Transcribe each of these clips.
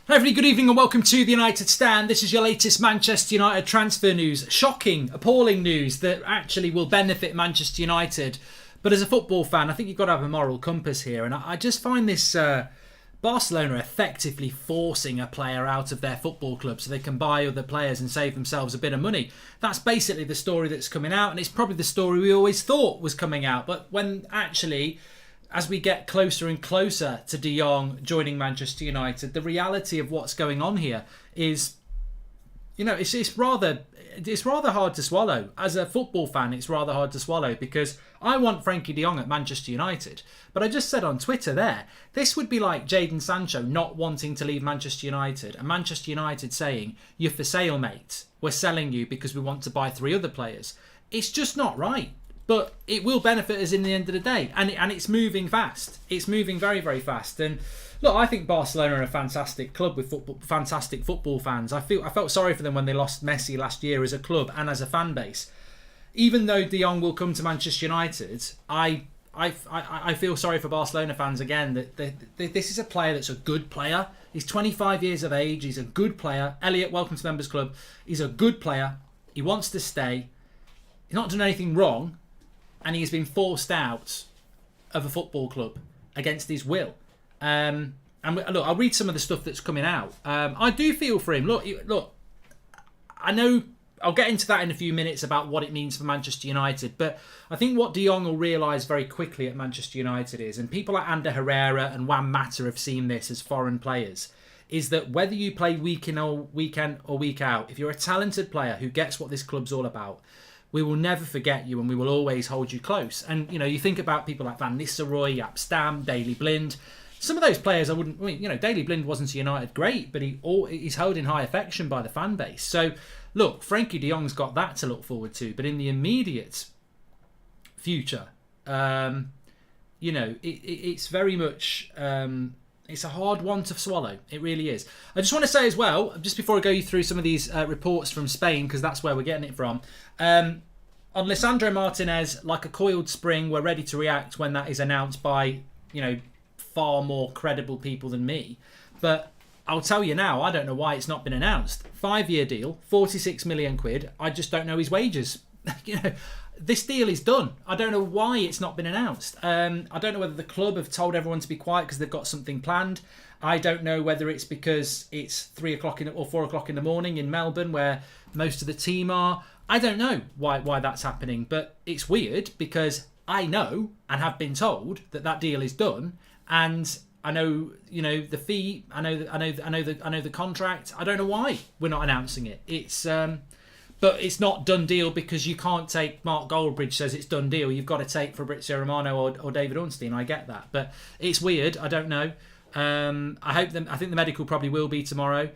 Hi everybody, good evening and welcome to the United Stand. This is your latest Manchester United transfer news. Shocking, appalling news that actually will benefit Manchester United. But as a football fan, I think you've got to have a moral compass here. And I just find this Barcelona effectively forcing a player out of their football club so they can buy other players and save themselves a bit of money. That's basically the story that's coming out. And it's probably the story we always thought was coming out. But when actually, as we get closer and closer to De Jong joining Manchester United, the reality of what's going on here is, you know, it's rather hard to swallow. As a football fan, it's rather hard to swallow because I want Frenkie de Jong at Manchester United. But I just said on Twitter there, this would be like Jadon Sancho not wanting to leave Manchester United and Manchester United saying, "You're for sale, mate. We're selling you because we want to buy 3 other players." It's just not right. But it will benefit us in the end of the day. And it's moving fast. It's moving very, very fast. And look, I think Barcelona are a fantastic club with fantastic football fans. I felt sorry for them when they lost Messi last year as a club and as a fan base. Even though De Jong will come to Manchester United, I feel sorry for Barcelona fans again. That this is a player that's a good player. He's 25 years of age. He's a good player. Elliot, welcome to the Members Club. He's a good player. He wants to stay. He's not done anything wrong. And he has been forced out of a football club against his will. And look, I'll read some of the stuff that's coming out. I do feel for him. Look, I know I'll get into that in a few minutes about what it means for Manchester United. But I think what De Jong will realise very quickly at Manchester United is, and people like Ander Herrera and Juan Mata have seen this as foreign players, is that whether you play week in or weekend or week out, if you're a talented player who gets what this club's all about, we will never forget you and we will always hold you close. And, you know, you think about people like Van Nistelrooy, Jaap Stam, Daley Blind. Some of those players Daley Blind wasn't a United great, but he's held in high affection by the fan base. So, look, Frenkie de Jong's got that to look forward to. But in the immediate future, it's very much... it's a hard one to swallow. It really is. I just want to say as well, just before I go you through some of these reports from Spain, because that's where we're getting it from. On Lisandro Martinez, like a coiled spring, we're ready to react when that is announced by, far more credible people than me. But I'll tell you now, I don't know why it's not been announced. 5-year deal, 46 million quid. I just don't know his wages. This deal is done. I don't know why it's not been announced. I don't know whether the club have told everyone to be quiet because they've got something planned. I don't know whether it's because it's 3 o'clock or 4 o'clock in the morning in Melbourne where most of the team are. I don't know why that's happening, but it's weird because I know and have been told that deal is done, and I know the fee. I know the contract. I don't know why we're not announcing it. But it's not done deal because you can't take Mark Goldbridge says it's done deal. You've got to take Fabrizio Romano or David Ornstein. I get that. But it's weird. I don't know. I think the medical probably will be tomorrow.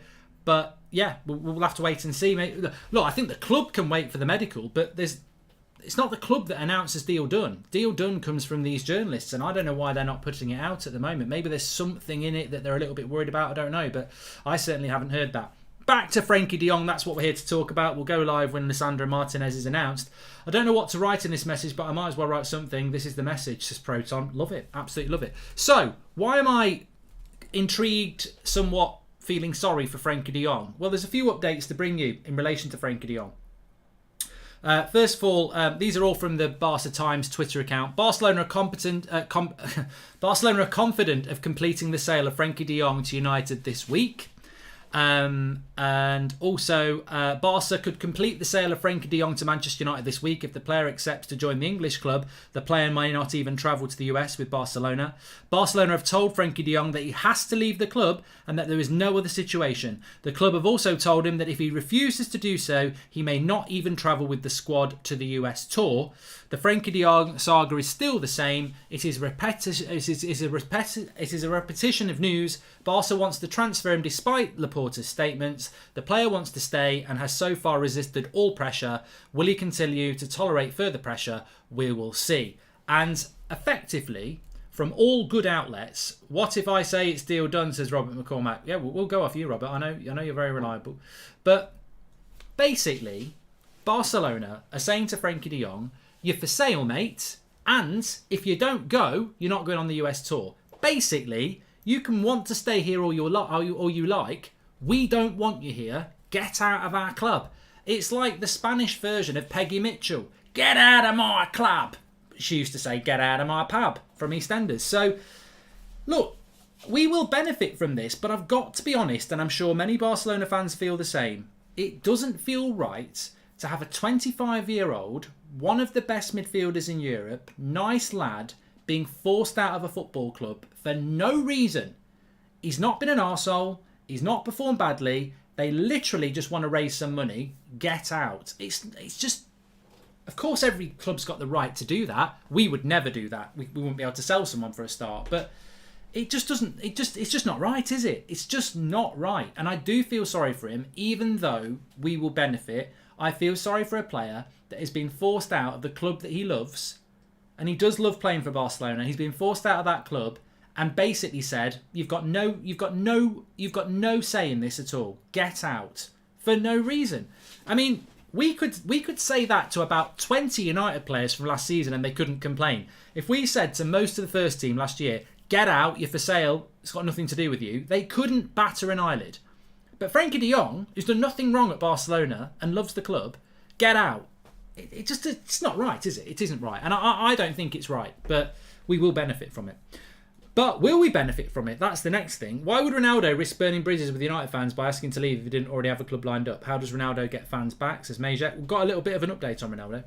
But yeah, we'll have to wait and see. Look, I think the club can wait for the medical, but it's not the club that announces deal done. Deal done comes from these journalists, and I don't know why they're not putting it out at the moment. Maybe there's something in it that they're a little bit worried about. I don't know, but I certainly haven't heard that. Back to Frenkie de Jong, that's what we're here to talk about. We'll go live when Lisandro Martinez is announced. I don't know what to write in this message, but I might as well write something. This is the message, says Proton. Love it, absolutely love it. So, why am I intrigued, somewhat feeling sorry for Frenkie de Jong? Well, there's a few updates to bring you in relation to Frenkie de Jong. First of all, these are all from the Barca Times Twitter account. Barcelona are confident of completing the sale of Frenkie de Jong to United this week. And also, Barca could complete the sale of Frenkie de Jong to Manchester United this week if the player accepts to join the English club. The player may not even travel to the US with Barcelona. Barcelona have told Frenkie de Jong that he has to leave the club and that there is no other situation. The club have also told him that if he refuses to do so, he may not even travel with the squad to the US tour. The Frenkie de Jong saga is still the same. It is a repetition of news. Barca wants to transfer him despite Laporta's statements. The player wants to stay and has so far resisted all pressure. Will he continue to tolerate further pressure? We will see. And effectively, from all good outlets, what if I say it's deal done, says Robert McCormack. Yeah, we'll go off you, Robert. I know you're very reliable. But basically, Barcelona are saying to Frenkie de Jong, you're for sale, mate. And if you don't go, you're not going on the US tour. Basically, You can want to stay here all you like. We don't want you here. Get out of our club. It's like the Spanish version of Peggy Mitchell. Get out of my club. She used to say, get out of my pub from EastEnders. So, look, we will benefit from this, but I've got to be honest, and I'm sure many Barcelona fans feel the same. It doesn't feel right to have a 25-year-old, one of the best midfielders in Europe, nice lad, being forced out of a football club for no reason. He's not been an arsehole. He's not performed badly. They literally just want to raise some money. Get out. It's just... Of course, every club's got the right to do that. We would never do that. We wouldn't be able to sell someone for a start. But it just doesn't... It's just not right, is it? It's just not right. And I do feel sorry for him, even though we will benefit. I feel sorry for a player that has been forced out of the club that he loves, and he does love playing for Barcelona. He's been forced out of that club and basically said, you've got no say in this at all. Get out for no reason. I mean, we could say that to about 20 United players from last season and they couldn't complain. If we said to most of the first team last year, get out, you're for sale, it's got nothing to do with you, they couldn't batter an eyelid. But Frenkie de Jong, who's done nothing wrong at Barcelona and loves the club, get out. It's not right, is it? It isn't right. And I don't think it's right, but we will benefit from it. But will we benefit from it? That's the next thing. Why would Ronaldo risk burning bridges with United fans by asking to leave if he didn't already have a club lined up? How does Ronaldo get fans back, says Majek. We've got a little bit of an update on Ronaldo.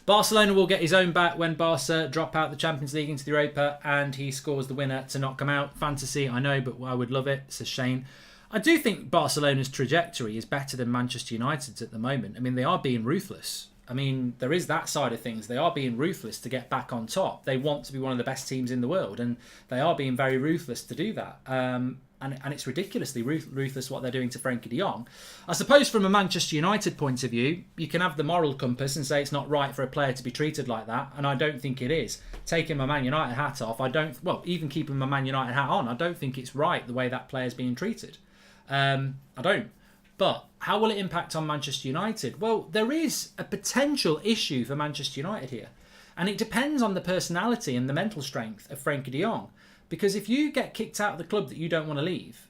Barcelona will get his own back when Barca drop out the Champions League into the Europa and he scores the winner to knock them out. Fantasy, I know, but I would love it, says Shane. I do think Barcelona's trajectory is better than Manchester United's at the moment. I mean, they are being ruthless. I mean, there is that side of things. They are being ruthless to get back on top. They want to be one of the best teams in the world, and they are being very ruthless to do that. And it's ridiculously ruthless what they're doing to Frenkie de Jong. I suppose from a Manchester United point of view, you can have the moral compass and say it's not right for a player to be treated like that, and I don't think it is. Taking my Man United hat off, even keeping my Man United hat on, I don't think it's right the way that player's being treated. I don't. But how will it impact on Manchester United? Well, there is a potential issue for Manchester United here. And it depends on the personality and the mental strength of Frenkie de Jong. Because if you get kicked out of the club that you don't want to leave,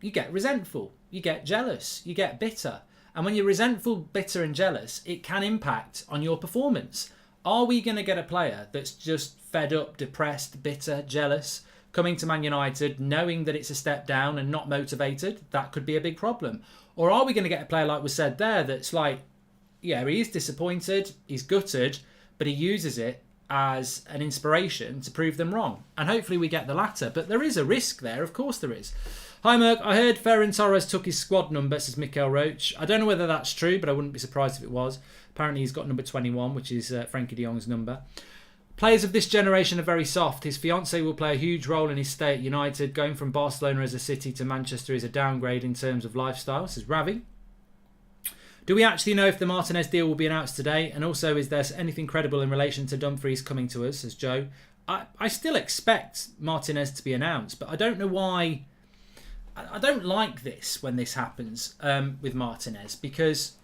you get resentful, you get jealous, you get bitter. And when you're resentful, bitter and jealous, it can impact on your performance. Are we going to get a player that's just fed up, depressed, bitter, jealous, coming to Man United, knowing that it's a step down and not motivated? That could be a big problem. Or are we going to get a player, like was said there, that's like, yeah, he is disappointed, he's gutted, but he uses it as an inspiration to prove them wrong. And hopefully we get the latter. But there is a risk there, of course there is. Hi Merck, I heard Ferran Torres took his squad number, says Mikel Roach. I don't know whether that's true, but I wouldn't be surprised if it was. Apparently he's got number 21, which is Frenkie de Jong's number. Players of this generation are very soft. His fiancée will play a huge role in his stay at United. Going from Barcelona as a city to Manchester is a downgrade in terms of lifestyle, says Ravi. Do we actually know if the Martinez deal will be announced today? And also, is there anything credible in relation to Dumfries coming to us, says Joe? I still expect Martinez to be announced, but I don't know why. I don't like this when this happens with Martinez, because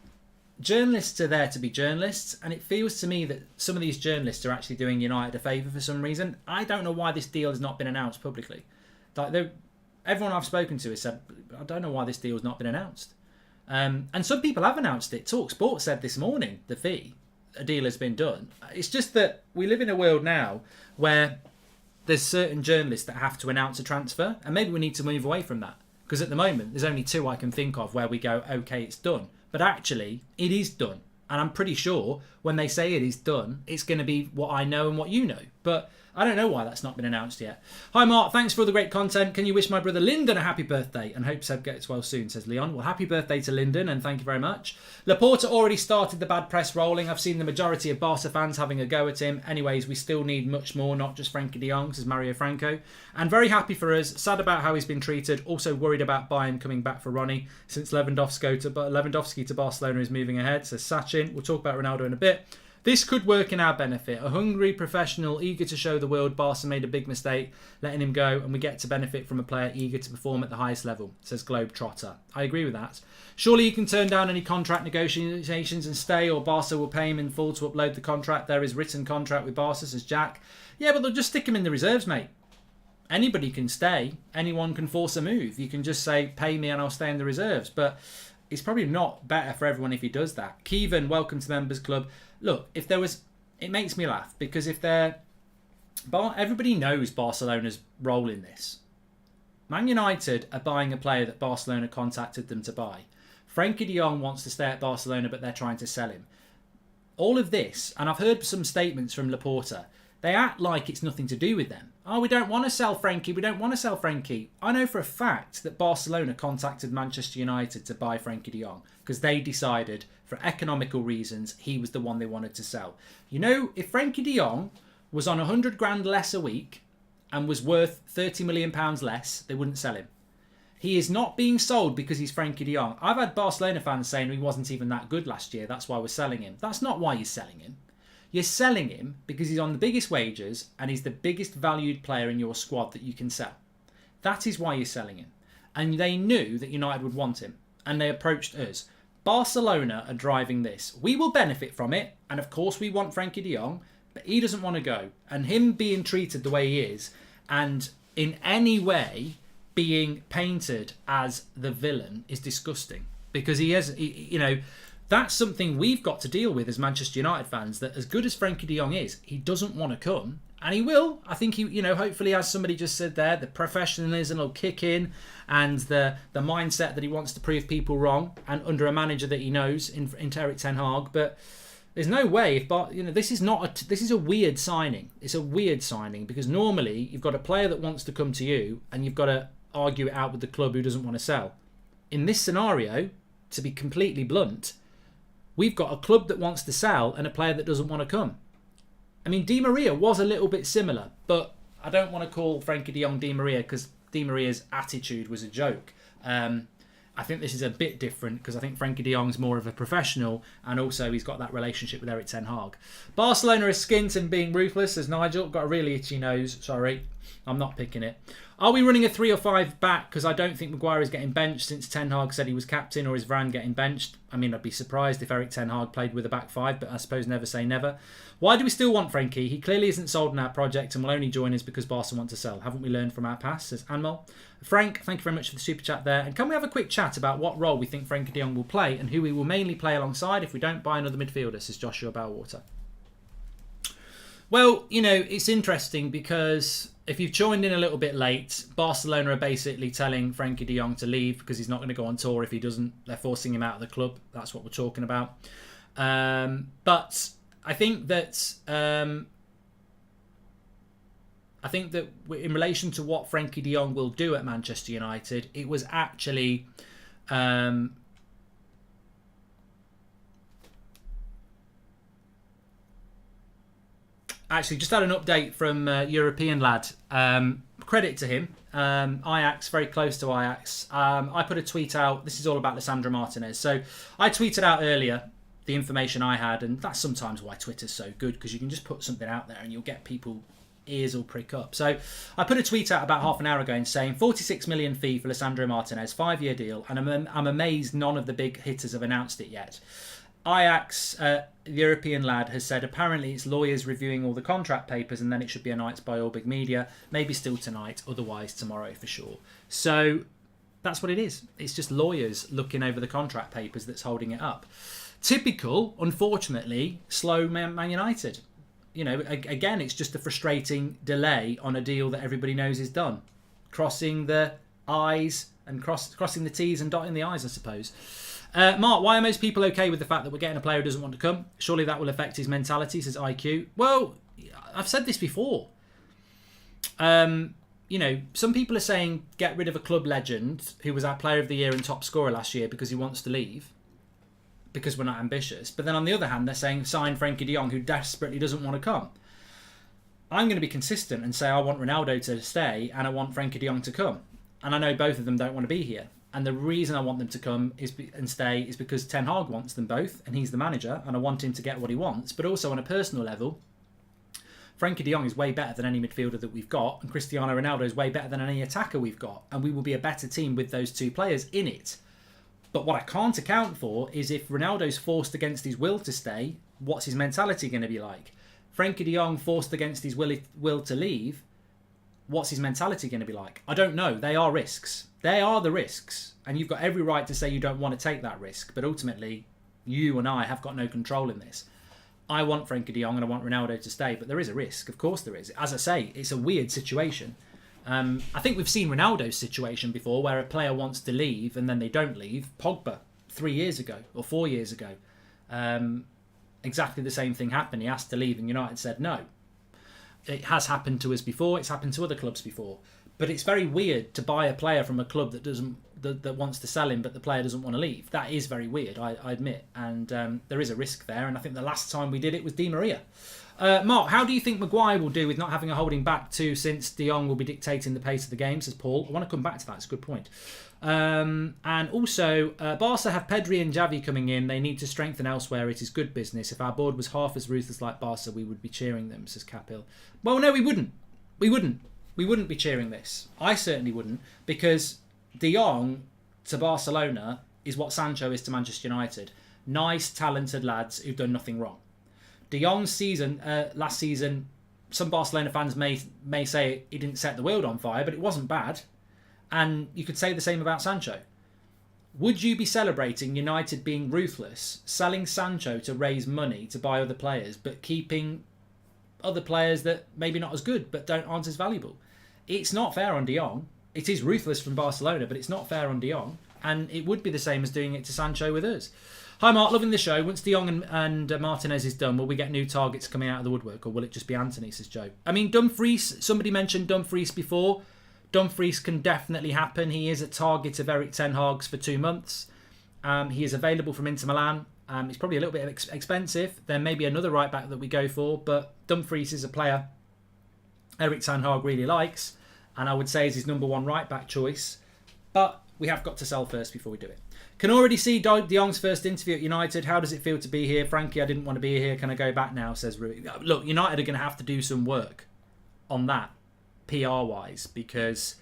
journalists are there to be journalists, and it feels to me that some of these journalists are actually doing United a favour for some reason. I don't know why this deal has not been announced publicly. Like, everyone I've spoken to has said, I don't know why this deal has not been announced. And some people have announced it. TalkSport said this morning, a deal has been done. It's just that we live in a world now where there's certain journalists that have to announce a transfer, and maybe we need to move away from that. Because at the moment, there's only two I can think of where we go, okay, it's done. But actually, it is done. And I'm pretty sure when they say it is done, it's going to be what I know and what you know. But I don't know why that's not been announced yet. Hi, Mark. Thanks for all the great content. Can you wish my brother Lyndon a happy birthday? And hope Seb gets well soon, says Leon. Well, happy birthday to Lyndon, and thank you very much. Laporta already started the bad press rolling. I've seen the majority of Barca fans having a go at him. Anyways, we still need much more, not just Frenkie de Jong, says Mario Franco. And very happy for us. Sad about how he's been treated. Also worried about Bayern coming back for Ronnie, since Lewandowski to Barcelona is moving ahead, says Sachin. We'll talk about Ronaldo in a bit. This could work in our benefit. A hungry professional eager to show the world Barca made a big mistake letting him go, and we get to benefit from a player eager to perform at the highest level, says Globetrotter. I agree with that. Surely you can turn down any contract negotiations and stay, or Barca will pay him in full to upload the contract. There is written contract with Barca, says Jack. Yeah, but they'll just stick him in the reserves, mate. Anybody can stay. Anyone can force a move. You can just say, pay me and I'll stay in the reserves. But it's probably not better for everyone if he does that. Kevin, welcome to the Members Club. Look, if there was... It makes me laugh because if they're... Everybody knows Barcelona's role in this. Man United are buying a player that Barcelona contacted them to buy. Frenkie de Jong wants to stay at Barcelona, but they're trying to sell him. All of this, and I've heard some statements from Laporta, they act like it's nothing to do with them. Oh, we don't want to sell Frenkie. We don't want to sell Frenkie. I know for a fact that Barcelona contacted Manchester United to buy Frenkie de Jong because they decided, for economical reasons, he was the one they wanted to sell. You know, if Frenkie de Jong was on 100 grand less a week and was worth 30 million pounds less, they wouldn't sell him. He is not being sold because he's Frenkie de Jong. I've had Barcelona fans saying he wasn't even that good last year. That's why we're selling him. That's not why you're selling him. You're selling him because he's on the biggest wages and he's the biggest valued player in your squad that you can sell. That is why you're selling him. And they knew that United would want him. And they approached us. Barcelona are driving this. We will benefit from it. And of course we want Frenkie de Jong. But he doesn't want to go. And him being treated the way he is and in any way being painted as the villain is disgusting. Because that's something we've got to deal with as Manchester United fans, that as good as Frenkie de Jong is, he doesn't want to come. And he will. I think he, hopefully, as somebody just said there, the professionalism will kick in and the mindset that he wants to prove people wrong and under a manager that he knows in Erik ten Hag. But there's no way this is a weird signing. It's a weird signing because normally you've got a player that wants to come to you and you've got to argue it out with the club who doesn't want to sell. In this scenario, to be completely blunt, we've got a club that wants to sell and a player that doesn't want to come. I mean, Di Maria was a little bit similar, but I don't want to call Frenkie de Jong Di Maria because Di Maria's attitude was a joke. I think this is a bit different because I think Frenkie de Jong's more of a professional and also he's got that relationship with Erik ten Hag. Barcelona is skint and being ruthless, says Nigel. Got a really itchy nose. Sorry, I'm not picking it. Are we running a 3 or 5 back? Because I don't think Maguire is getting benched since Ten Hag said he was captain, or is Varane getting benched? I mean, I'd be surprised if Erik ten Hag played with a back 5, but I suppose never say never. Why do we still want Frenkie? He clearly isn't sold in our project and will only join us because Barca want to sell. Haven't we learned from our past? Says Anmol. Frank, thank you very much for the super chat there. And can we have a quick chat about what role we think Frenkie de Jong will play and who he will mainly play alongside if we don't buy another midfielder? Says Joshua Bellwater. Well, it's interesting because if you've joined in a little bit late, Barcelona are basically telling Frenkie de Jong to leave because he's not going to go on tour if he doesn't. They're forcing him out of the club. That's what we're talking about. But I think that in relation to what Frenkie de Jong will do at Manchester United, it was actually just had an update from European lad. Credit to him. Ajax, very close to Ajax. I put a tweet out. This is all about Lisandro Martinez. So I tweeted out earlier the information I had, and that's sometimes why Twitter's so good, because you can just put something out there and you'll get people ears will prick up. So I put a tweet out about half an hour ago and saying 46 million fee for Lisandro Martinez, 5-year deal, and I'm amazed none of the big hitters have announced it yet. Ajax, the European lad, has said apparently it's lawyers reviewing all the contract papers and then it should be announced by all big media, maybe still tonight, otherwise tomorrow for sure. So that's what it is. It's just lawyers looking over the contract papers that's holding it up. Typical, unfortunately, slow Man United. Again, it's just a frustrating delay on a deal that everybody knows is done. Crossing the I's and crossing the T's and dotting the I's, I suppose. Mark, why are most people okay with the fact that we're getting a player who doesn't want to come? Surely that will affect his mentality, says IQ. Well, I've said this before. Some people are saying get rid of a club legend who was our player of the year and top scorer last year because he wants to leave, because we're not ambitious. But then on the other hand, they're saying sign Frenkie de Jong, who desperately doesn't want to come. I'm going to be consistent and say I want Ronaldo to stay and I want Frenkie de Jong to come. And I know both of them don't want to be here. And the reason I want them to come and stay is because Ten Hag wants them both, and he's the manager, and I want him to get what he wants. But also on a personal level, Frenkie de Jong is way better than any midfielder that we've got, and Cristiano Ronaldo is way better than any attacker we've got, and we will be a better team with those two players in it. But what I can't account for is if Ronaldo's forced against his will to stay, what's his mentality going to be like? Frenkie de Jong forced against his will to leave, what's his mentality going to be like? I don't know. They are risks. They are the risks. And you've got every right to say you don't want to take that risk. But ultimately, you and I have got no control in this. I want Frenkie de Jong and I want Ronaldo to stay, but there is a risk. Of course there is. As I say, it's a weird situation. I think we've seen Ronaldo's situation before where a player wants to leave and then they don't leave. Pogba, 3 years ago or 4 years ago. Exactly the same thing happened. He asked to leave and United said no. It has happened to us before. It's happened to other clubs before. But it's very weird to buy a player from a club that wants to sell him, but the player doesn't want to leave. That is very weird, I admit. And there is a risk there. And I think the last time we did it was Di Maria. Mark, how do you think Maguire will do with not having a holding back too, since De Jong will be dictating the pace of the game, says Paul? I want to come back to that. It's a good point. And also, Barca have Pedri and Xavi coming in. They need to strengthen elsewhere. It is good business. If our board was half as ruthless like Barca, we would be cheering them, says Capil. Well, no, we wouldn't. We wouldn't be cheering this. I certainly wouldn't, because De Jong to Barcelona is what Sancho is to Manchester United. Nice, talented lads who've done nothing wrong. De Jong's season, last season, some Barcelona fans may say he didn't set the world on fire, but it wasn't bad. And you could say the same about Sancho. Would you be celebrating United being ruthless, selling Sancho to raise money to buy other players, but keeping other players that maybe not as good, but aren't as valuable? It's not fair on De Jong. It is ruthless from Barcelona, but it's not fair on De Jong. And it would be the same as doing it to Sancho with us. Hi Mark, loving the show. Once De Jong and Martinez is done, will we get new targets coming out of the woodwork, or will it just be Anthony, says Joe? I mean, Dumfries, somebody mentioned Dumfries before. Dumfries can definitely happen. He is a target of Eric Ten Hag's for 2 months. He is available from Inter Milan. He's probably a little bit expensive. There may be another right back that we go for, but Dumfries is a player Eric Ten Hag really likes, and I would say is his number one right back choice. But we have got to sell first before we do it. Can already see De Jong's first interview at United. How does it feel to be here? Frankie, I didn't want to be here. Can I go back now? Says Rui. Look, United are going to have to do some work on that, PR-wise, because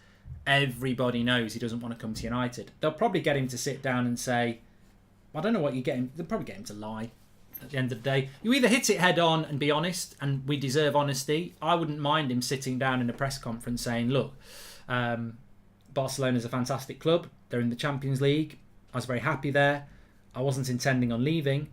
everybody knows he doesn't want to come to United. They'll probably get him to sit down and say, I don't know what you get him. They'll probably get him to lie at the end of the day. You either hit it head on and be honest, and we deserve honesty. I wouldn't mind him sitting down in a press conference saying, look, Barcelona's a fantastic club. They're in the Champions League. I was very happy there. I wasn't intending on leaving,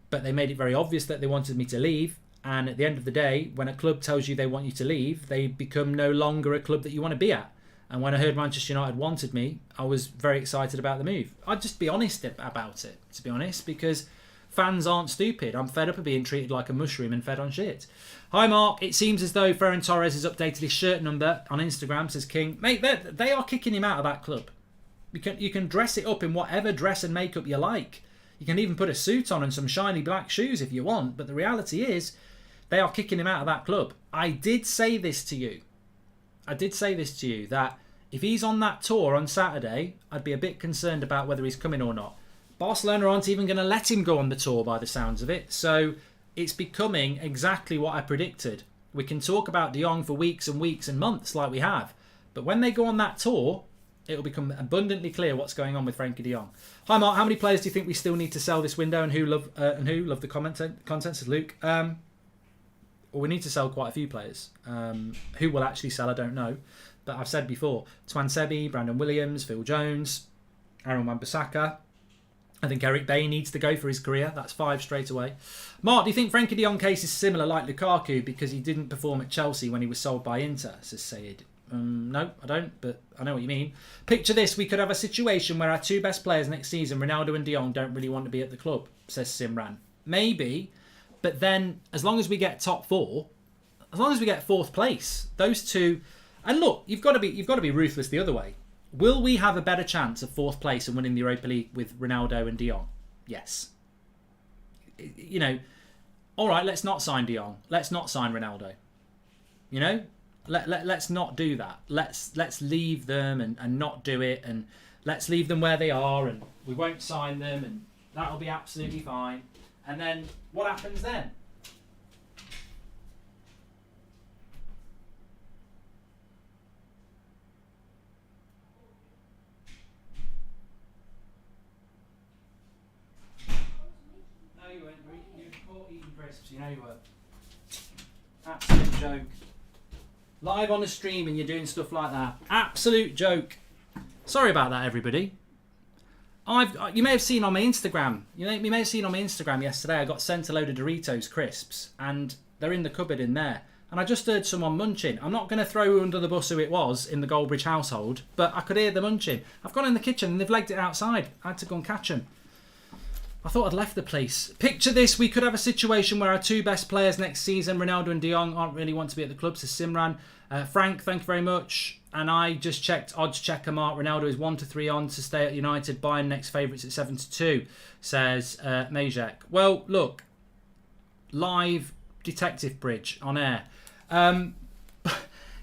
but they made it very obvious that they wanted me to leave. And at the end of the day, when a club tells you they want you to leave, they become no longer a club that you want to be at. And when I heard Manchester United wanted me, I was very excited about the move. I'd just be honest about it, to be honest, because fans aren't stupid. I'm fed up of being treated like a mushroom and fed on shit. Hi Mark, it seems as though Ferran Torres has updated his shirt number on Instagram, says King. Mate, they are kicking him out of that club. You can dress it up in whatever dress and makeup you like. You can even put a suit on and some shiny black shoes if you want. But the reality is, they are kicking him out of that club. I did say this to you, that if he's on that tour on Saturday, I'd be a bit concerned about whether he's coming or not. Barcelona aren't even going to let him go on the tour by the sounds of it. So it's becoming exactly what I predicted. We can talk about De Jong for weeks and weeks and months like we have. But when they go on that tour, it will become abundantly clear what's going on with Frenkie de Jong. Hi Mark, how many players do you think we still need to sell this window, and who love the content? Says Luke. Well, we need to sell quite a few players. Who will actually sell, I don't know. But I've said before, Twan Sebi, Brandon Williams, Phil Jones, Aaron Wan-Bissaka. I think Eric Bailly needs to go for his career. That's 5 straight away. Mark, do you think Frenkie de Jong case is similar like Lukaku because he didn't perform at Chelsea when he was sold by Inter, says Sayed. No, I don't, but I know what you mean. Picture this, we could have a situation where our 2 best players next season, Ronaldo and De Jong, don't really want to be at the club, says Simran. Maybe, but then as long as we get top 4, as long as we get 4th place, those 2... And look, you've got to be ruthless the other way. Will we have a better chance of 4th place and winning the Europa League with Ronaldo and De Jong? Yes. You know, all right, let's not sign De Jong. Let's not sign Ronaldo. You know? Let's not do that. Let's leave them and not do it, and let's leave them where they are, and we won't sign them, and that'll be absolutely fine. And then what happens then? No, you weren't. You were caught eating crisps. You know you were. Absolute joke. Live on the stream and you're doing stuff like that. Absolute joke. Sorry about that, everybody. You may have seen on my Instagram. You may have seen on my Instagram yesterday. I got sent a load of Doritos crisps, and they're in the cupboard in there. And I just heard someone munching. I'm not going to throw under the bus who it was in the Goldbridge household, but I could hear them munching. I've gone in the kitchen and they've legged it outside. I had to go and catch them. I thought I'd left the place. Picture this: we could have a situation where our two best players next season, Ronaldo and De Jong, aren't really want to be at the club. So Simran, Frank, thank you very much. And I just checked odds checker mark. Ronaldo is 1-3 on to stay at United. Bayern next favourites at 7-2, says Majak. Well, look, live detective bridge on air.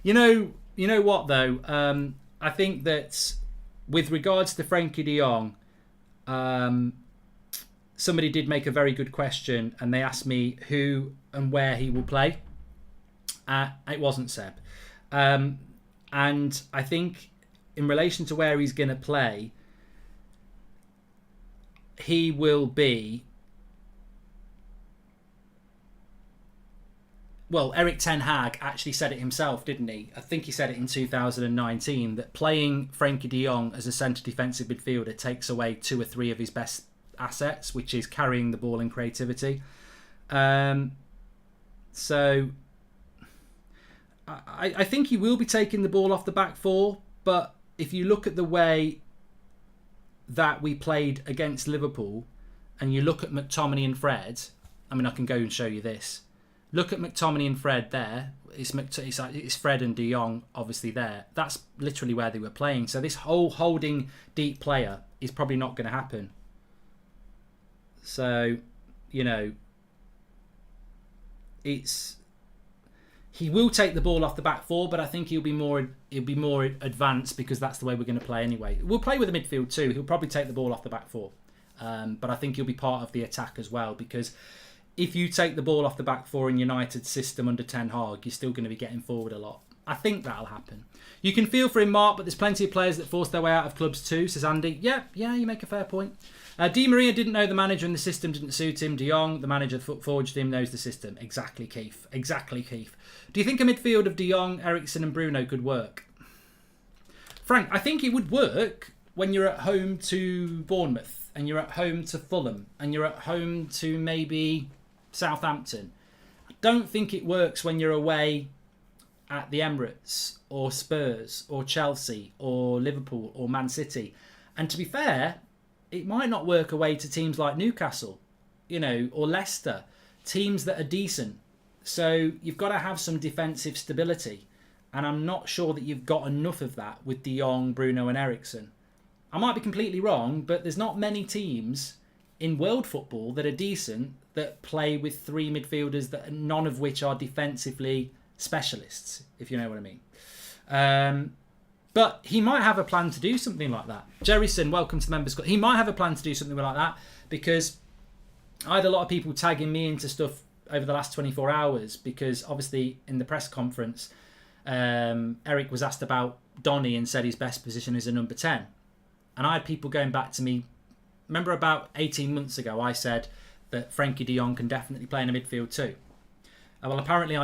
You know what though? I think that with regards to Frenkie de Jong, somebody did make a very good question, and they asked me who and where he will play. It wasn't Seb. And I think in relation to where he's going to play, he will be... Well, Erik ten Hag actually said it himself, didn't he? I think he said it in 2019, that playing Frenkie de Jong as a centre defensive midfielder takes away 2 or 3 of his best assets, which is carrying the ball and creativity. So I think he will be taking the ball off the back four, but if you look at the way that we played against Liverpool and you look at McTominay and Fred, I mean, I can go and show you this. Look at McTominay and Fred there. It's Fred and De Jong obviously there. That's literally where they were playing. So this whole holding deep player is probably not going to happen. So, you know, he will take the ball off the back four, but I think he'll be more advanced because that's the way we're going to play anyway. We'll play with the midfield too. He'll probably take the ball off the back four, but I think he'll be part of the attack as well, because if you take the ball off the back four in United's system under Ten Hag, you're still going to be getting forward a lot. I think that'll happen. You can feel for him, Mark, but there's plenty of players that force their way out of clubs too, says Andy. Yeah, you make a fair point. Di Maria didn't know the manager and the system didn't suit him. De Jong, the manager forged him, knows the system. Exactly, Keith. Exactly, Keith. Do you think a midfield of De Jong, Eriksen and Bruno could work? Frank, I think it would work when you're at home to Bournemouth and you're at home to Fulham and you're at home to maybe Southampton. I don't think it works when you're away at the Emirates or Spurs or Chelsea or Liverpool or Man City. And to be fair, it might not work away to teams like Newcastle, or Leicester, teams that are decent. So you've got to have some defensive stability. And I'm not sure that you've got enough of that with De Jong, Bruno and Eriksen. I might be completely wrong, but there's not many teams in world football that are decent that play with 3 midfielders, that none of which are defensively specialists, if you know what I mean. But he might have a plan to do something like that. Jerryson, welcome to the Members Club. He might have a plan to do something like that, because I had a lot of people tagging me into stuff over the last 24 hours, because obviously in the press conference, Eric was asked about Donny and said his best position is a number 10. And I had people going back to me. Remember about 18 months ago, I said that Frenkie de Jong can definitely play in a midfield too. Well, apparently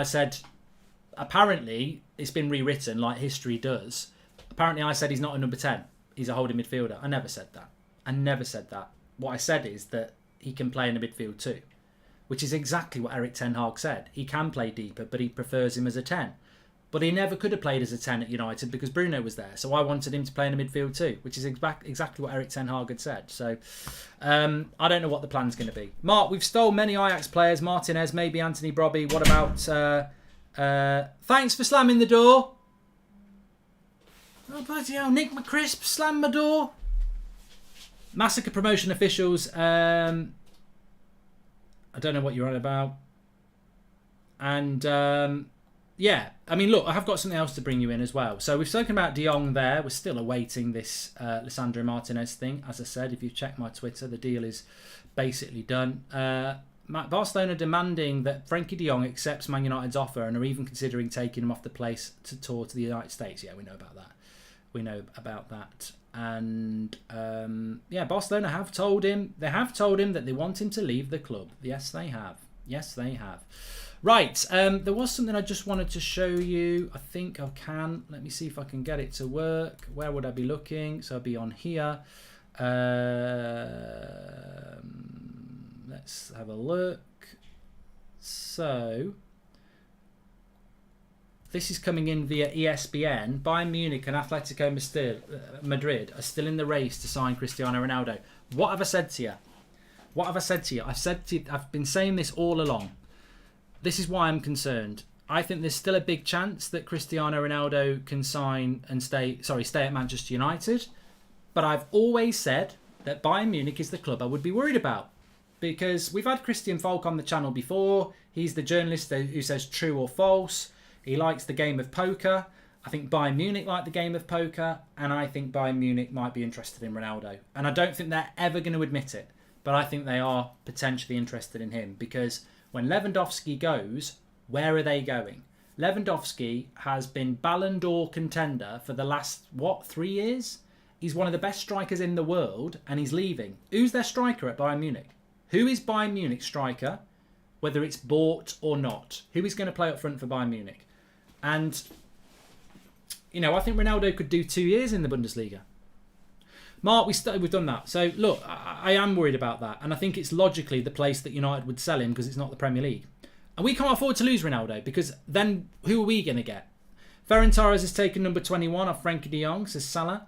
it's been rewritten like history does. Apparently I said he's not a number 10. He's a holding midfielder. I never said that. What I said is that he can play in the midfield too, which is exactly what Erik ten Hag said. He can play deeper, but he prefers him as a 10. But he never could have played as a 10 at United because Bruno was there. So I wanted him to play in the midfield too, which is exactly what Erik ten Hag had said. So I don't know what the plan's going to be. Mark, we've stole many Ajax players. Martinez, maybe Anthony Brobby. What about... thanks for slamming the door. Oh, bloody hell, Nick McCrisp slammed my door. Massacre promotion officials. I don't know what you're on about. And, yeah, I mean, look, I have got something else to bring you in as well. So we've spoken about De Jong there. We're still awaiting this Lisandro Martinez thing. As I said, if you check my Twitter, the deal is basically done. Barcelona demanding that Frenkie de Jong accepts Man United's offer and are even considering taking him off the place to tour to the United States. Yeah, we know about that. And Barcelona have told him that they want him to leave the club. Yes, they have. Yes, they have. Right, there was something I just wanted to show you. I think I can. Let me see if I can get it to work. Where would I be looking? So I'll be on here. Let's have a look. So this is coming in via ESPN. Bayern Munich and Atletico Madrid are still in the race to sign Cristiano Ronaldo. What have I said to you? I've been saying this all along. This is why I'm concerned. I think there's still a big chance that Cristiano Ronaldo can sign and stay at Manchester United. But I've always said that Bayern Munich is the club I would be worried about. Because we've had Christian Falk on the channel before. He's the journalist who says true or false. He likes the game of poker. I think Bayern Munich like the game of poker. And I think Bayern Munich might be interested in Ronaldo. And I don't think they're ever going to admit it. But I think they are potentially interested in him. Because when Lewandowski goes, where are they going? Lewandowski has been Ballon d'Or contender for the last, 3 years? He's one of the best strikers in the world, and he's leaving. Who's their striker at Bayern Munich? Who is Bayern Munich's striker, whether it's bought or not? Who is going to play up front for Bayern Munich? And, I think Ronaldo could do 2 years in the Bundesliga. Mark, we've done that. So, look, I am worried about that. And I think it's logically the place that United would sell him because it's not the Premier League. And we can't afford to lose Ronaldo because then who are we going to get? Ferran Torres has taken number 21 off Frenkie de Jong, says Salah.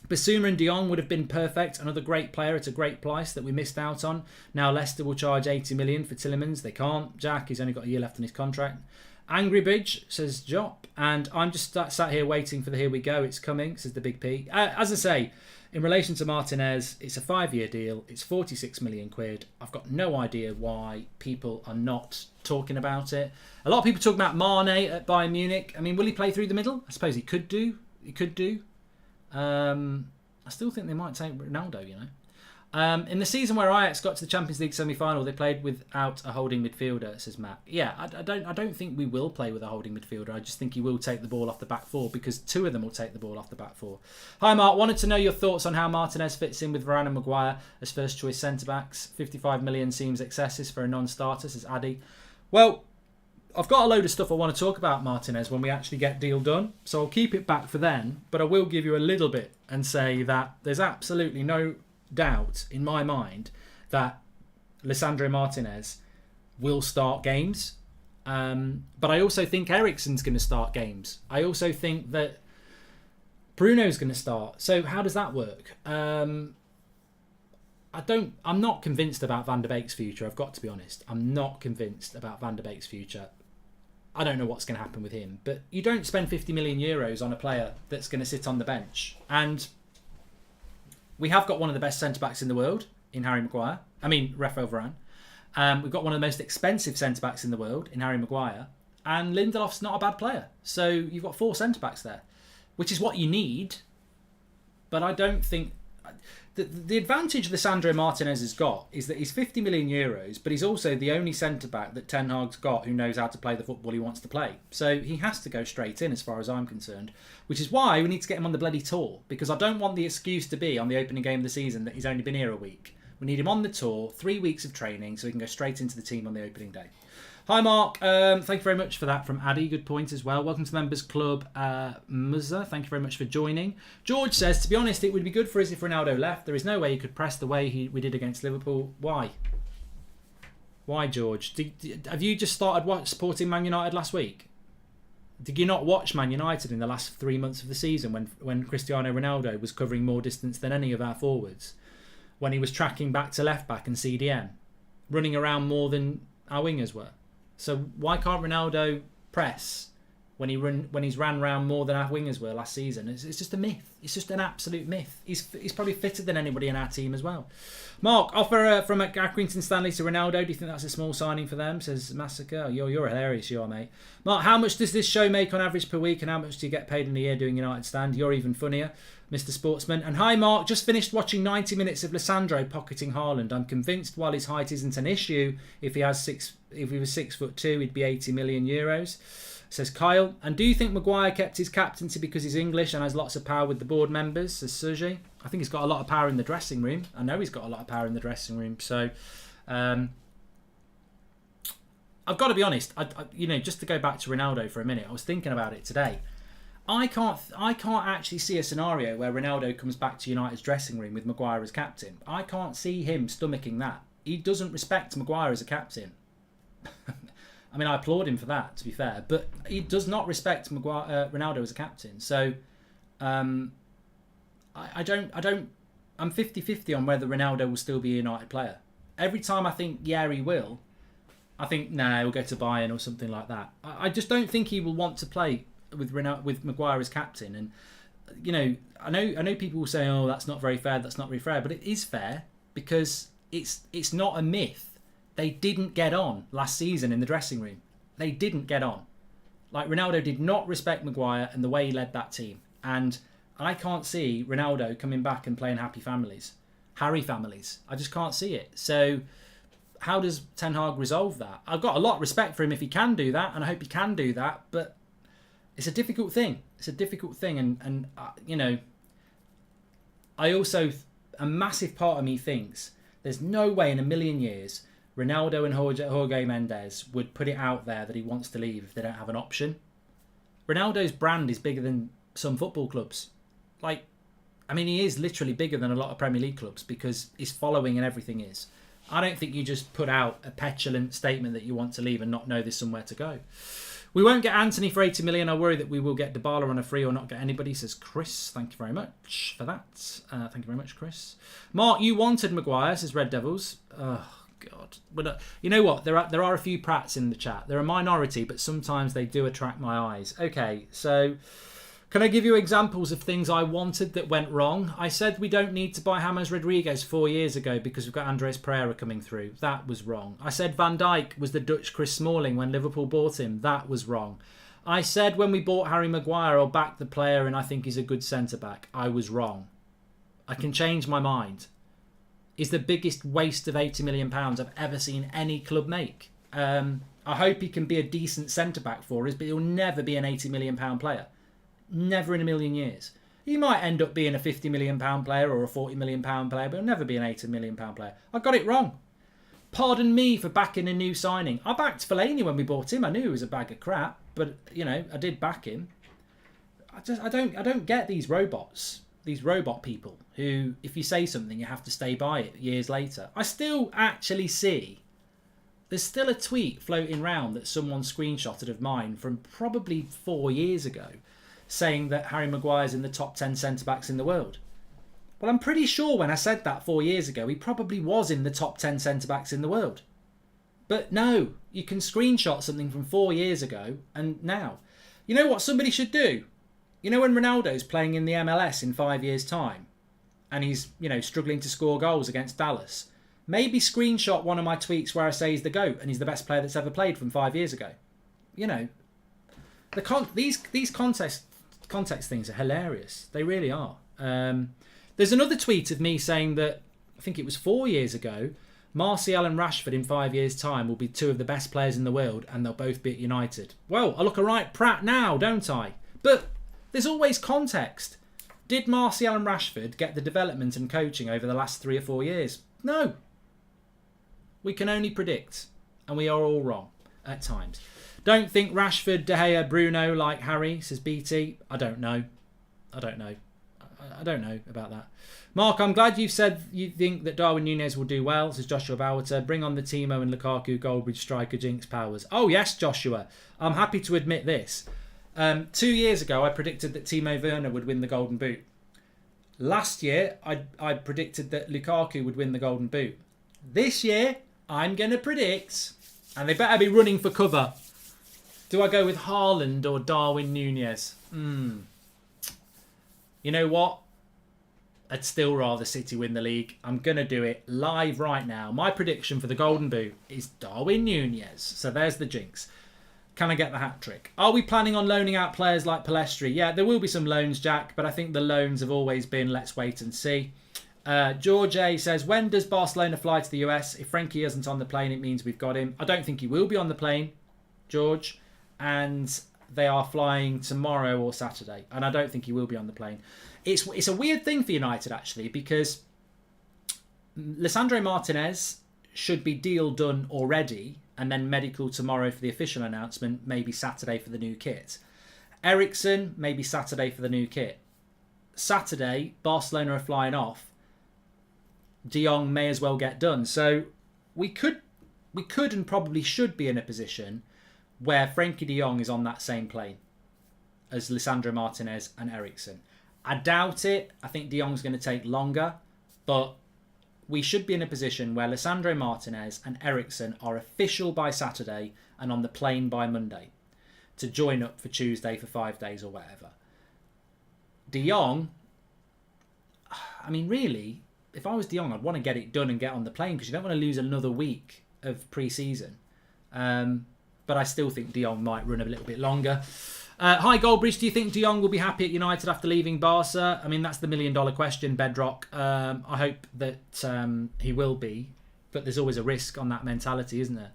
Basuma and De Jong would have been perfect. Another great player at a great price that we missed out on. Now Leicester will charge 80 million for Tielemans. They can't. Jack, he's only got a year left on his contract. Angry Bridge, says Jop. And I'm just sat here waiting for the here we go. It's coming, says the Big P. As I say, in relation to Martinez, it's a 5-year deal. It's 46 million quid. I've got no idea why people are not talking about it. A lot of people talk about Mane at Bayern Munich. I mean, will he play through the middle? I suppose he could do. I still think they might take Ronaldo, In the season where Ajax got to the Champions League semi-final, they played without a holding midfielder, says Matt. Yeah, I don't think we will play with a holding midfielder. I just think he will take the ball off the back four because 2 of them will take the ball off the back four. Hi, Mark. Wanted to know your thoughts on how Martinez fits in with Varane and Maguire as first-choice centre-backs. 55 million seems excessive for a non-starter, says Addy. Well, I've got a load of stuff I want to talk about Martinez when we actually get deal done. So I'll keep it back for then. But I will give you a little bit and say that there's absolutely no doubt in my mind that Lisandro Martinez will start games. But I also think Eriksen's going to start games. I also think that Bruno's going to start. So how does that work? I'm not convinced about Van der Beek's future. I've got to be honest. I'm not convinced about Van der Beek's future. I don't know what's going to happen with him. But you don't spend 50 million euros on a player that's going to sit on the bench. And we have got one of the best centre-backs in the world in Raphael Varane. We've got one of the most expensive centre-backs in the world in Harry Maguire. And Lindelof's not a bad player. So you've got 4 centre-backs there, which is what you need. But I don't think... The advantage Lisandro Martinez has got is that he's 50 million euros, but he's also the only centre-back that Ten Hag's got who knows how to play the football he wants to play. So he has to go straight in as far as I'm concerned, which is why we need to get him on the bloody tour, because I don't want the excuse to be on the opening game of the season that he's only been here a week. We need him on the tour, 3 weeks of training, so he can go straight into the team on the opening day. Hi, Mark. Thank you very much for that from Addy. Good point as well. Welcome to the Members Club, Muzza. Thank you very much for joining. George says, to be honest, it would be good for us if Ronaldo left. There is no way he could press the way we did against Liverpool. Why? Why, George? Have you just started supporting Man United last week? Did you not watch Man United in the last 3 months of the season when Cristiano Ronaldo was covering more distance than any of our forwards? When he was tracking back to left-back and CDM? Running around more than our wingers were? So why can't Ronaldo press when he's ran round more than our wingers were last season? It's just a myth. It's just an absolute myth. He's probably fitter than anybody in our team as well. Mark, offer from Accrington Stanley to Ronaldo. Do you think that's a small signing for them? Says Massacre. Oh, you're hilarious, you are, mate. Mark, how much does this show make on average per week, and how much do you get paid in a year doing United Stand? You're even funnier, Mr. Sportsman. And hi, Mark. Just finished watching 90 minutes of Lisandro pocketing Haaland. I'm convinced while his height isn't an issue, if he was 6'2", he'd be 80 million euros. Says Kyle. And do you think Maguire kept his captaincy because he's English and has lots of power with the board members? Says Sergey. I think he's got a lot of power in the dressing room. I know he's got a lot of power in the dressing room. So, I've got to be honest. Just to go back to Ronaldo for a minute, I was thinking about it today. I can't actually see a scenario where Ronaldo comes back to United's dressing room with Maguire as captain. I can't see him stomaching that. He doesn't respect Maguire as a captain. I mean, I applaud him for that, to be fair, but he does not respect Ronaldo as a captain. So, I'm 50-50 on whether Ronaldo will still be a United player. Every time I think, yeah, he will, I think, nah, he'll go to Bayern or something like that. I just don't think he will want to play with Maguire as captain. And, I know people will say, oh, that's not very fair, but it is fair because it's not a myth. They didn't get on last season in the dressing room. They didn't get on. Like, Ronaldo did not respect Maguire and the way he led that team. And I can't see Ronaldo coming back and playing Harry families. I just can't see it. So how does Ten Hag resolve that? I've got a lot of respect for him if he can do that, and I hope he can do that. But it's a difficult thing. And I also, a massive part of me thinks there's no way in a million years Ronaldo and Jorge Mendes would put it out there that he wants to leave if they don't have an option. Ronaldo's brand is bigger than some football clubs. He is literally bigger than a lot of Premier League clubs because his following and everything is. I don't think you just put out a petulant statement that you want to leave and not know there's somewhere to go. We won't get Anthony for 80 million. I worry that we will get Dybala on a free or not get anybody, says Chris. Thank you very much for that. Thank you very much, Chris. Mark, you wanted Maguire, says Red Devils. Oh, God. But you know what? There are a few prats in the chat. They're a minority, but sometimes they do attract my eyes. Okay, so can I give you examples of things I wanted that went wrong? I said we don't need to buy James Rodriguez 4 years ago because we've got Andres Pereira coming through. That was wrong. I said Van Dijk was the Dutch Chris Smalling when Liverpool bought him. That was wrong. I said when we bought Harry Maguire, I'll back the player and I think he's a good centre-back. I was wrong. I can change my mind. Is the biggest waste of £80 million I've ever seen any club make. I hope he can be a decent centre-back for us, but he'll never be an £80 million player. Never in a million years. He might end up being a £50 million player or a £40 million player, but he'll never be an £80 million player. I got it wrong. Pardon me for backing a new signing. I backed Fellaini when we bought him. I knew he was a bag of crap, but I did back him. I don't get these robots, these robot people who, if you say something, you have to stay by it years later. I still actually see there's still a tweet floating around that someone screenshotted of mine from probably 4 years ago, saying that Harry Maguire's in the top 10 centre-backs in the world. Well, I'm pretty sure when I said that 4 years ago, he probably was in the top 10 centre-backs in the world. But no, you can screenshot something from 4 years ago and now. You know what somebody should do? You know when Ronaldo's playing in the MLS in 5 years' time and he's, struggling to score goals against Dallas, maybe screenshot one of my tweets where I say he's the GOAT and he's the best player that's ever played from 5 years ago. These context things are hilarious. They really are. There's another tweet of me saying that, I think it was 4 years ago, Martial and Rashford in 5 years' time will be two of the best players in the world and they'll both be at United. Well, I look a right prat now, don't I? But there's always context. Did Martial and Rashford get the development and coaching over the last 3 or 4 years? No. We can only predict, and we are all wrong at times. Don't think Rashford, De Gea, Bruno like Harry, says BT. I don't know about that. Mark, I'm glad you've said you think that Darwin Núñez will do well, says Joshua Bowter. Bring on the Timo and Lukaku Goldbridge striker jinx powers. Oh yes, Joshua. I'm happy to admit this. 2 years ago, I predicted that Timo Werner would win the Golden Boot. Last year, I predicted that Lukaku would win the Golden Boot. This year, I'm going to predict, and they better be running for cover. Do I go with Haaland or Darwin Núñez? You know what? I'd still rather City win the league. I'm going to do it live right now. My prediction for the Golden Boot is Darwin Núñez. So there's the jinx. Can I get the hat trick? Are we planning on loaning out players like Palestri? Yeah, there will be some loans, Jack, but I think the loans have always been let's wait and see. George A says, when does Barcelona fly to the US? If Frenkie isn't on the plane, it means we've got him. I don't think he will be on the plane, George. And they are flying tomorrow or Saturday. And I don't think he will be on the plane. It's a weird thing for United, actually, because Lisandro Martinez should be deal done already. and then medical tomorrow for the official announcement, maybe Saturday for the new kit. Eriksen, maybe Saturday for the new kit. Saturday, Barcelona are flying off. De Jong may as well get done. So we could and probably should be in a position where Frenkie de Jong is on that same plane as Lisandro Martinez and Eriksen. I doubt it. I think de Jong's going to take longer, but we should be in a position where Lisandro Martinez and Eriksen are official by Saturday and on the plane by Monday to join up for Tuesday for 5 days or whatever. De Jong, I mean, really, if I was De Jong, I'd want to get it done and get on the plane because you don't want to lose another week of pre-season. But I still think De Jong might run a little bit longer. Hi, Goldbridge. Do you think De Jong will be happy at United after leaving Barca? I mean, that's the million-dollar question, Bedrock. I hope that he will be, but there's always a risk on that mentality, isn't there?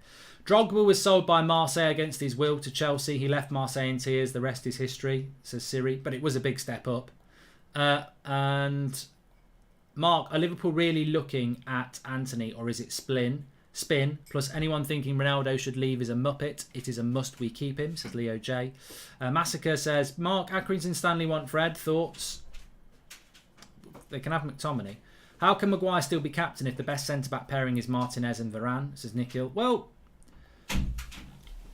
Drogba was sold by Marseille against his will to Chelsea. He left Marseille in tears. The rest is history, says Siri. But it was a big step up. And Mark, are Liverpool really looking at Antony, or is it spin? Plus anyone thinking Ronaldo should leave is a muppet. It is a must we keep him, says Leo J. Massacre says, Mark, Atkins and Stanley want Fred. Thoughts? They can have McTominay. How can Maguire still be captain if the best centre-back pairing is Martinez and Varane, says Nikhil. Well,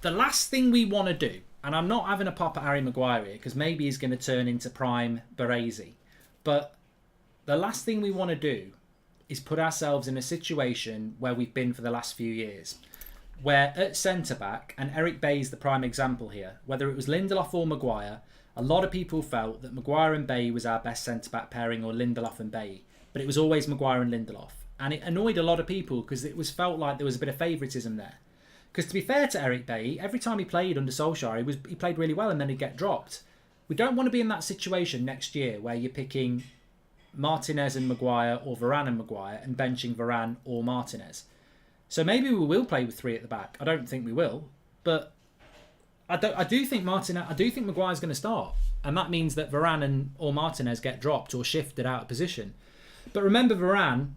the last thing we want to do, and I'm not having a pop at Harry Maguire here because maybe he's going to turn into prime Baresi, but the last thing we want to do is put ourselves in a situation where we've been for the last few years, where at centre-back, and Eric Bailly is the prime example here, whether it was Lindelof or Maguire, a lot of people felt that Maguire and Bailly was our best centre-back pairing, or Lindelof and Bailly, but it was always Maguire and Lindelof. And it annoyed a lot of people because it was felt like there was a bit of favouritism there. Because to be fair to Eric Bailly, every time he played under Solskjaer, he played really well and then he'd get dropped. We don't want to be in that situation next year where you're picking Martinez and Maguire or Varane and Maguire and benching Varane or Martinez. So maybe we will play with three at the back. I don't think we will, but I do think Maguire's going to start, and that means that Varane or Martinez get dropped or shifted out of position. But remember Varane,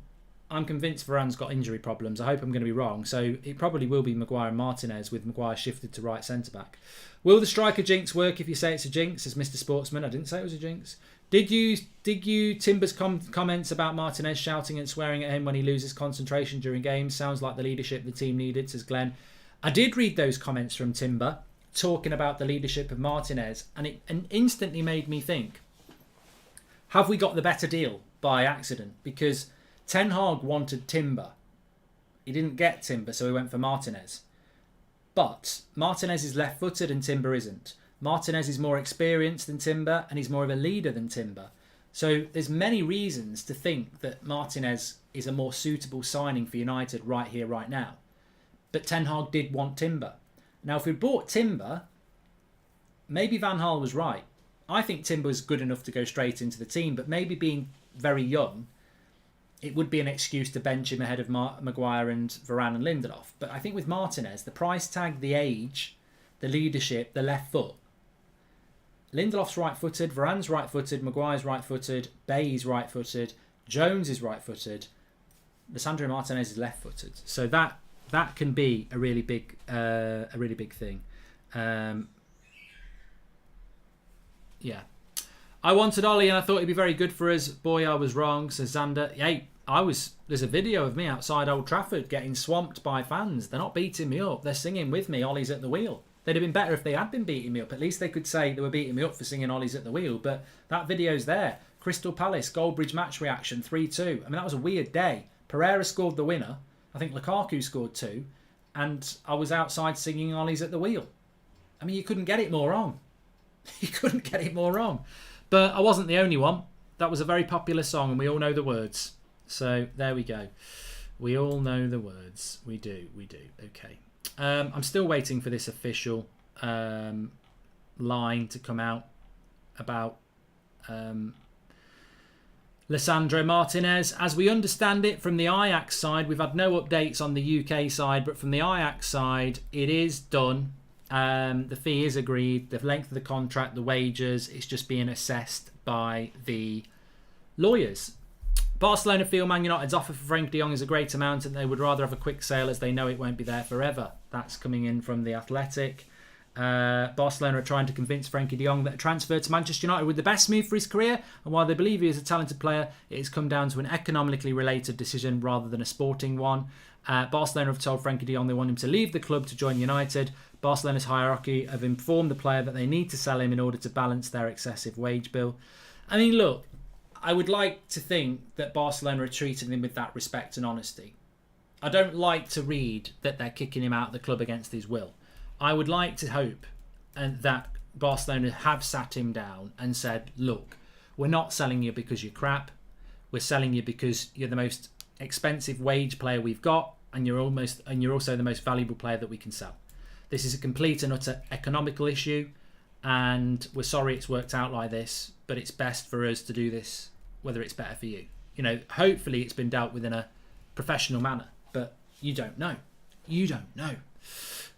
I'm convinced Varane's got injury problems. I hope I'm going to be wrong. So it probably will be Maguire and Martinez with Maguire shifted to right centre-back. Will the striker jinx work if you say it's a jinx, says Mr. Sportsman? I didn't say it was a jinx. Did you Timber's comments about Martinez shouting and swearing at him when he loses concentration during games? Sounds like the leadership the team needed, says Glenn. I did read those comments from Timber talking about the leadership of Martinez, and it instantly made me think, have we got the better deal by accident? Because Ten Hag wanted Timber. He didn't get Timber, so he went for Martinez. But Martinez is left-footed and Timber isn't. Martinez is more experienced than Timber and he's more of a leader than Timber. So there's many reasons to think that Martinez is a more suitable signing for United right here, right now. But Ten Hag did want Timber. Now, if we bought Timber, maybe Van Gaal was right. I think Timber was good enough to go straight into the team, but maybe being very young, it would be an excuse to bench him ahead of Maguire and Varane and Lindelof. But I think with Martinez, the price tag, the age, the leadership, the left foot, Lindelof's right-footed, Varane's right-footed, Maguire's right-footed, Bailly's right-footed, Jones is right-footed, Lisandro Martinez is left-footed. So that can be a really big thing. Yeah. I wanted Ollie and I thought he'd be very good for us. Boy, I was wrong, says Xander. Hey, there's a video of me outside Old Trafford getting swamped by fans. They're not beating me up. They're singing with me, Ollie's at the wheel. They'd have been better if they had been beating me up. At least they could say they were beating me up for singing Ollie's at the wheel. But that video's there. Crystal Palace, Goldbridge match reaction, 3-2. I mean, that was a weird day. Pereira scored the winner. I think Lukaku scored 2. And I was outside singing Ollie's at the wheel. I mean, you couldn't get it more wrong. You couldn't get it more wrong. But I wasn't the only one. That was a very popular song and we all know the words. So there we go. We all know the words. We do. Okay. I'm still waiting for this official line to come out about Lisandro Martinez. As we understand it from the Ajax side, we've had no updates on the UK side, but from the Ajax side, it is done. The fee is agreed, the length of the contract, the wages, it's just being assessed by the lawyers. Barcelona feel Man United's offer for Frenkie de Jong is a great amount and they would rather have a quick sale as they know it won't be there forever. That's coming in from The Athletic. Barcelona are trying to convince Frenkie de Jong that a transfer to Manchester United would be the best move for his career, and while they believe he is a talented player, it has come down to an economically related decision rather than a sporting one. Barcelona have told Frenkie de Jong they want him to leave the club to join United. Barcelona's hierarchy have informed the player that they need to sell him in order to balance their excessive wage bill. I mean, look, I would like to think that Barcelona are treating him with that respect and honesty. I don't like to read that they're kicking him out of the club against his will. I would like to hope that Barcelona have sat him down and said, look, we're not selling you because you're crap. We're selling you because you're the most expensive wage player we've got, and you're also the most valuable player that we can sell. This is a complete and utter economical issue, and we're sorry it's worked out like this, but it's best for us to do this, whether it's better for you. You know, hopefully it's been dealt with in a professional manner, but you don't know. You don't know.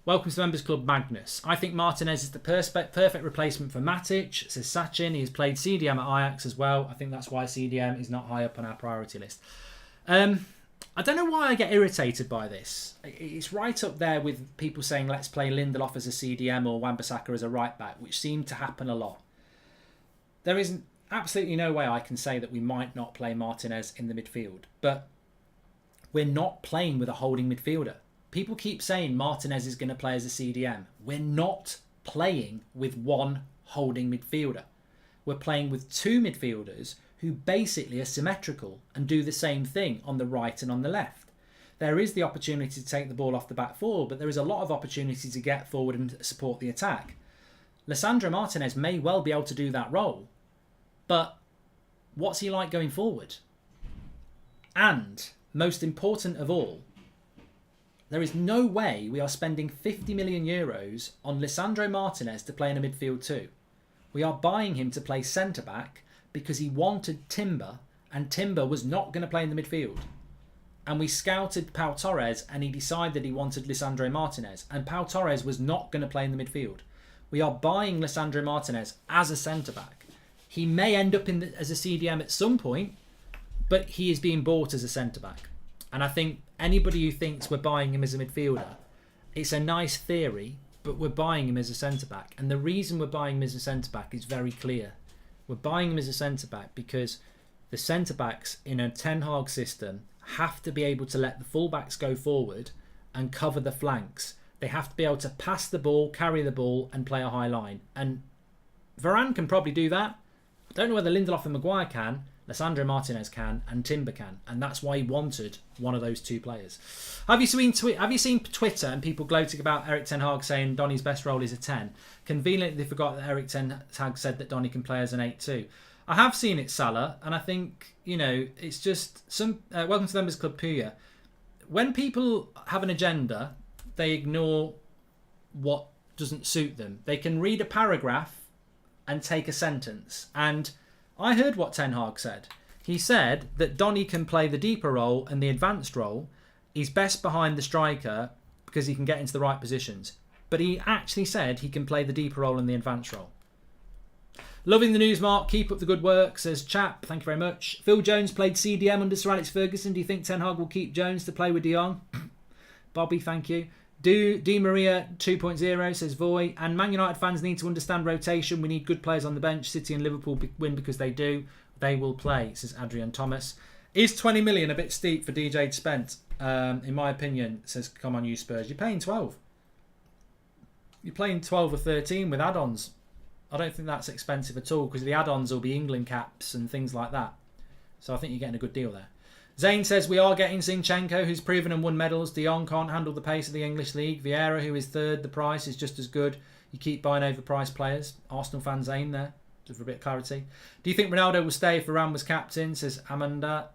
Welcome to the Members Club, Magnus. I think Martinez is the perfect replacement for Matic, says Sachin. He's played CDM at Ajax as well. I think that's why CDM is not high up on our priority list. I don't know why I get irritated by this. It's right up there with people saying let's play Lindelof as a CDM or Wan-Bissaka as a right back, which seem to happen a lot. There is absolutely no way I can say that we might not play Martinez in the midfield, but we're not playing with a holding midfielder. People keep saying Martinez is going to play as a CDM. We're not playing with one holding midfielder. We're playing with two midfielders who basically are symmetrical and do the same thing on the right and on the left. There is the opportunity to take the ball off the back four, but there is a lot of opportunity to get forward and support the attack. Lisandro Martinez may well be able to do that role, but what's he like going forward? And, most important of all, there is no way we are spending 50 million euros on Lisandro Martinez to play in a midfield too. We are buying him to play centre-back because he wanted Timber, and Timber was not going to play in the midfield. And we scouted Pau Torres, and he decided he wanted Lisandro Martinez, and Pau Torres was not going to play in the midfield. We are buying Lisandro Martinez as a centre-back. He may end up as a CDM at some point, but he is being bought as a centre-back. And I think anybody who thinks we're buying him as a midfielder, it's a nice theory, but we're buying him as a centre-back. And the reason we're buying him as a centre-back is very clear. We're buying him as a centre-back because the centre-backs in a Ten Hag system have to be able to let the full-backs go forward and cover the flanks. They have to be able to pass the ball, carry the ball, and play a high line. And Varane can probably do that. I don't know whether Lindelof and Maguire can. Lisandro Martinez can, and Timber can, and that's why he wanted one of those two players. Have you seen Twitter and people gloating about Erik ten Hag saying Donny's best role is a 10? Conveniently, they forgot that Erik ten Hag said that Donny can play as an 8 too. I have seen it, Salah, and I think, you know, it's just some. Welcome to the Members Club, Puya. When people have an agenda, they ignore what doesn't suit them. They can read a paragraph and take a sentence, and I heard what Ten Hag said. He said that Donny can play the deeper role and the advanced role. He's best behind the striker because he can get into the right positions. But he actually said he can play the deeper role and the advanced role. Loving the news, Mark. Keep up the good work, says Chap. Thank you very much. Phil Jones played CDM under Sir Alex Ferguson. Do you think Ten Hag will keep Jones to play with De Jong? Bobby, thank you. Di Maria 2.0 says Voy. And Man United fans need to understand rotation. We need good players on the bench. City and Liverpool win because they do. They will play, says Adrian Thomas. Is 20 million a bit steep for DJ to spend? In my opinion, says come on you Spurs. You're paying 12. You're playing 12 or 13 with add-ons. I don't think that's expensive at all because the add-ons will be England caps and things like that. So I think you're getting a good deal there. Zane says we are getting Zinchenko, who's proven and won medals. De Jong can't handle the pace of the English league. Vieira, who is third, the price is just as good. You keep buying overpriced players. Arsenal fan Zane there, just for a bit of clarity. Do you think Ronaldo will stay if Varane was captain, says Amanda.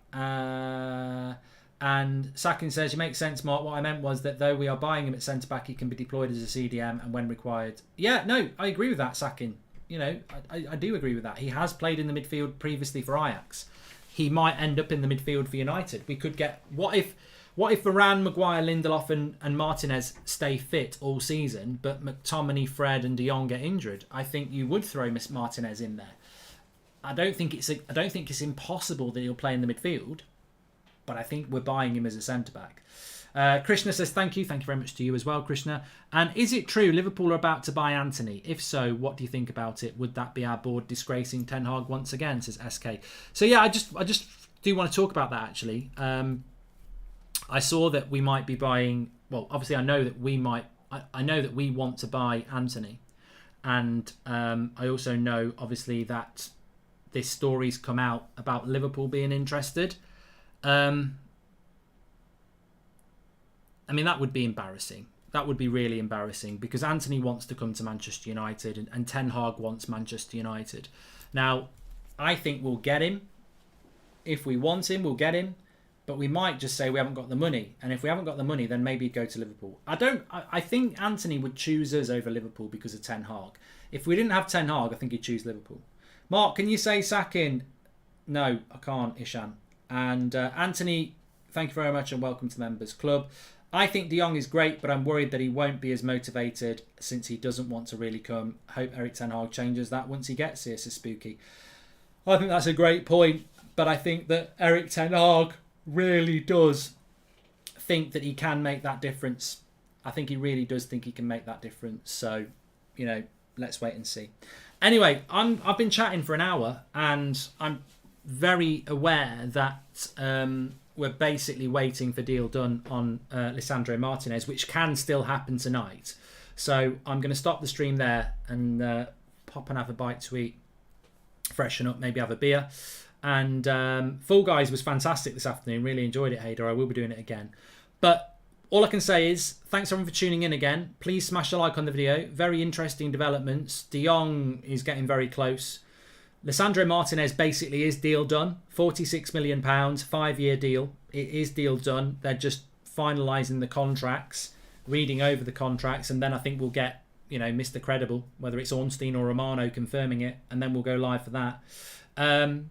And Sakin says, you make sense, Mark. What I meant was that though we are buying him at centre-back, he can be deployed as a CDM and when required. Yeah, no, I agree with that, Sakin. You know, I do agree with that. He has played in the midfield previously for Ajax. He might end up in the midfield for United. We could get... What if Varane, Maguire, Lindelof and Martinez stay fit all season, but McTominay, Fred and De Jong get injured? I think you would throw Miss Martinez in there. I don't think it's impossible that he'll play in the midfield, but I think we're buying him as a centre back. Krishna says thank you very much to you as well, Krishna. And is it true Liverpool are about to buy Antony? If so, what do you think about it? Would that be our board disgracing Ten Hag once again? Says SK. So yeah, I just do want to talk about that actually. I saw that we might be buying. Well, obviously, I know that we might. I know that we want to buy Antony, and I also know obviously that this story's come out about Liverpool being interested. I mean, that would be embarrassing. That would be really embarrassing because Antony wants to come to Manchester United and Ten Hag wants Manchester United. Now, I think we'll get him. If we want him, we'll get him. But we might just say we haven't got the money. And if we haven't got the money, then maybe he'd go to Liverpool. I think Antony would choose us over Liverpool because of Ten Hag. If we didn't have Ten Hag, I think he'd choose Liverpool. Mark, can you say sacking? No, I can't, Ishan. And Antony, thank you very much and welcome to Members Club. I think De Jong is great, but I'm worried that he won't be as motivated since he doesn't want to really come. Hope Erik Ten Hag changes that once he gets here, says Spooky. I think that's a great point, but I think that Erik Ten Hag really does think that he can make that difference. I think he really does think he can make that difference. So, let's wait and see. Anyway, I've been chatting for an hour and I'm very aware that we're basically waiting for deal done on Lisandro Martinez, which can still happen tonight. So I'm going to stop the stream there and pop and have a bite to eat, freshen up, maybe have a beer. And Fall Guys was fantastic this afternoon. Really enjoyed it, Hader. I will be doing it again. But all I can say is thanks everyone for tuning in again. Please smash a like on the video. Very interesting developments. De Jong is getting very close. Lisandro Martinez basically is deal done. £46 million, 5-year deal. It is deal done. They're just finalising the contracts, reading over the contracts, and then I think we'll get, Mr. Credible, whether it's Ornstein or Romano confirming it, and then we'll go live for that. And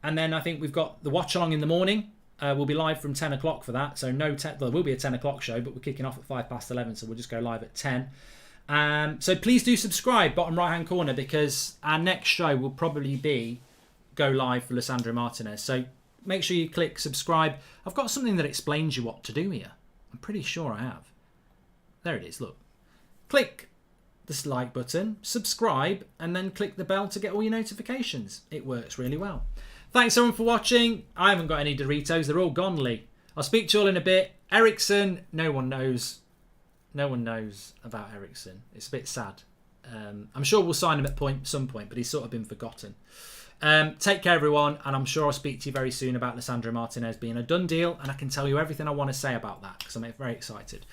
then I think we've got the watch along in the morning. We'll be live from 10 o'clock for that. So there will be a 10 o'clock show, but we're kicking off at 11:05. So we'll just go live at 10. So please do subscribe, bottom right hand corner, because our next show will probably be go live for Lisandro Martinez. So make sure you click subscribe. I've got something that explains you what to do here. I'm pretty sure I have. There it is. Look, click the like button, subscribe, and then click the bell to get all your notifications. It works really well. Thanks everyone for watching. I haven't got any Doritos. They're all gone, Lee. I'll speak to you all in a bit. Ericsson, no one knows. No one knows about Ericsson. It's a bit sad. I'm sure we'll sign him at some point, but he's sort of been forgotten. Take care, everyone, and I'm sure I'll speak to you very soon about Lisandro Martinez being a done deal, and I can tell you everything I want to say about that because I'm very excited.